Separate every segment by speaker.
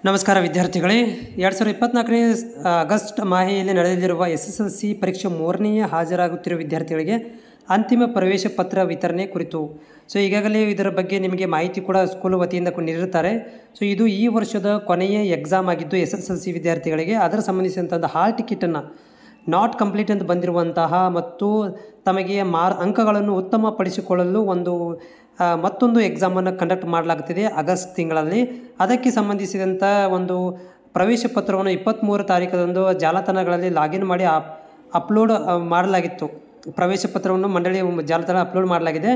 Speaker 1: ನಮಸ್ಕಾರ ವಿದ್ಯಾರ್ಥಿಗಳೇ. 2024ನೇ ಆಗಸ್ಟ್ ಮಾಹೆಯಲ್ಲಿ ನಡೆಯಲಿರುವ SSLC ಪರೀಕ್ಷೆ 3ನೇ ಹಾಜರಾಗುತ್ತಿರುವ ವಿದ್ಯಾರ್ಥಿಗಳಿಗೆ ಅಂತಿಮ ಪ್ರವೇಶ ಪತ್ರ ವಿತರಣೆ ಕುರಿತು ಈಗಾಗಲೇ ಇದರ ಬಗ್ಗೆ ನಿಮಗೆ ಮಾಹಿತಿ ಕೂಡ ಸ್ಕೂಲ್ ವತಿಯಿಂದ ನೀಡಿರುತ್ತಾರೆ. ಇದು ಈ ವರ್ಷದ ಕೊನೆಯ ಎಕ್ಸಾಮ್ ಆಗಿದ್ದು SSLC ವಿದ್ಯಾರ್ಥಿಗಳಿಗೆ ಅದರ ಸಂಬಂಧಿಸಿದಂಥ ಹಾಲ್ ಟಿಕೆಟನ್ನು ನಾಟ್ ಕಂಪ್ಲೀಟ್ ಅಂತ ಬಂದಿರುವಂತಹ ಮತ್ತು ತಮಗೆ ಅಂಕಗಳನ್ನು ಉತ್ತಮಪಡಿಸಿಕೊಳ್ಳಲು ಮತ್ತೊಂದು ಎಕ್ಸಾಮನ್ನು ಕಂಡಕ್ಟ್ ಮಾಡಲಾಗುತ್ತಿದೆ ಆಗಸ್ಟ್ ತಿಂಗಳಲ್ಲಿ. ಅದಕ್ಕೆ ಸಂಬಂಧಿಸಿದಂಥ ಒಂದು ಪ್ರವೇಶ ಪತ್ರವನ್ನು 23 ತಾರೀಕದಂದು ಜಾಲತಾಣಗಳಲ್ಲಿ ಲಾಗಿನ್ ಮಾಡಿ ಅಪ್ಲೋಡ್ ಮಾಡಲಾಗಿತ್ತು. ಪ್ರವೇಶ ಪತ್ರವನ್ನು ಮಂಡಳಿಯ ಜಾಲತಾಣ ಅಪ್ಲೋಡ್ ಮಾಡಲಾಗಿದೆ.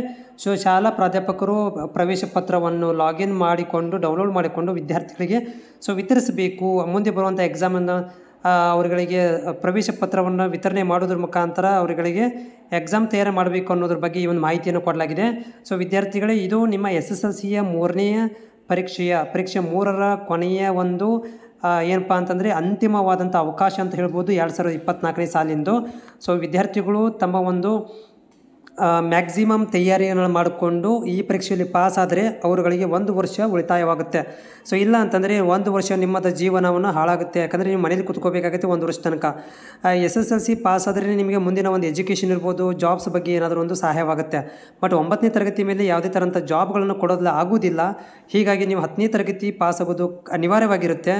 Speaker 1: ಶಾಲಾ ಪ್ರಾಧ್ಯಾಪಕರು ಪ್ರವೇಶ ಪತ್ರವನ್ನು ಲಾಗಿನ್ ಮಾಡಿಕೊಂಡು ಡೌನ್ಲೋಡ್ ಮಾಡಿಕೊಂಡು ವಿದ್ಯಾರ್ಥಿಗಳಿಗೆ ವಿತರಿಸಬೇಕು. ಮುಂದೆ ಬರುವಂಥ ಎಕ್ಸಾಮನ್ನು ಅವರುಗಳಿಗೆ ಪ್ರವೇಶ ಪತ್ರವನ್ನು ವಿತರಣೆ ಮಾಡೋದ್ರ ಮುಖಾಂತರ ಅವರುಗಳಿಗೆ ಎಕ್ಸಾಮ್ ತಯಾರು ಮಾಡಬೇಕು ಅನ್ನೋದ್ರ ಬಗ್ಗೆ ಈ ಒಂದು ಮಾಹಿತಿಯನ್ನು ಕೊಡಲಾಗಿದೆ. ವಿದ್ಯಾರ್ಥಿಗಳೇ, ಇದು ನಿಮ್ಮ SSLCಯ 3ನೇ ಪರೀಕ್ಷೆ 3ರ ಕೊನೆಯ ಒಂದು ಏನಪ್ಪ ಅಂತಂದರೆ ಅಂತಿಮವಾದಂಥ ಅವಕಾಶ ಅಂತ ಹೇಳ್ಬೋದು 2024ನೇ ಸಾಲಿಂದು. ವಿದ್ಯಾರ್ಥಿಗಳು ತಮ್ಮ ಒಂದು ಮ್ಯಾಕ್ಸಿಮಮ್ ತಯಾರಿಯನ್ನು ಮಾಡಿಕೊಂಡು ಈ ಪರೀಕ್ಷೆಯಲ್ಲಿ ಪಾಸ್ ಆದರೆ ಅವರುಗಳಿಗೆ 1 ವರ್ಷ ಉಳಿತಾಯವಾಗುತ್ತೆ. ಇಲ್ಲ ಅಂತಂದರೆ 1 ವರ್ಷ ನಿಮ್ಮದ ಜೀವನವನ್ನು ಹಾಳಾಗುತ್ತೆ. ಯಾಕಂದರೆ ನೀವು ಮನೇಲಿ ಕೂತ್ಕೋಬೇಕಾಗುತ್ತೆ 1 ವರ್ಷ ತನಕ. SSLC ಪಾಸ್ ಆದರೆ ನಿಮಗೆ ಮುಂದಿನ ಒಂದು ಎಜುಕೇಷನ್ ಇರ್ಬೋದು, ಜಾಬ್ಸ್ ಬಗ್ಗೆ ಏನಾದರೂ ಒಂದು ಸಹಾಯವಾಗುತ್ತೆ. ಬಟ್ 9ನೇ ತರಗತಿ ಮೇಲೆ ಯಾವುದೇ ಥರಂಥ ಜಾಬ್ಗಳನ್ನು ಕೊಡೋದು ಆಗುವುದಿಲ್ಲ. ಹೀಗಾಗಿ ನೀವು 10ನೇ ತರಗತಿ ಪಾಸ್ ಆಗೋದು ಅನಿವಾರ್ಯವಾಗಿರುತ್ತೆ.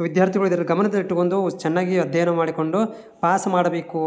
Speaker 1: ವಿದ್ಯಾರ್ಥಿಗಳು ಇದರ ಗಮನದಲ್ಲಿಟ್ಟುಕೊಂಡು ಚೆನ್ನಾಗಿ ಅಧ್ಯಯನ ಮಾಡಿಕೊಂಡು ಪಾಸ್ ಮಾಡಬೇಕು.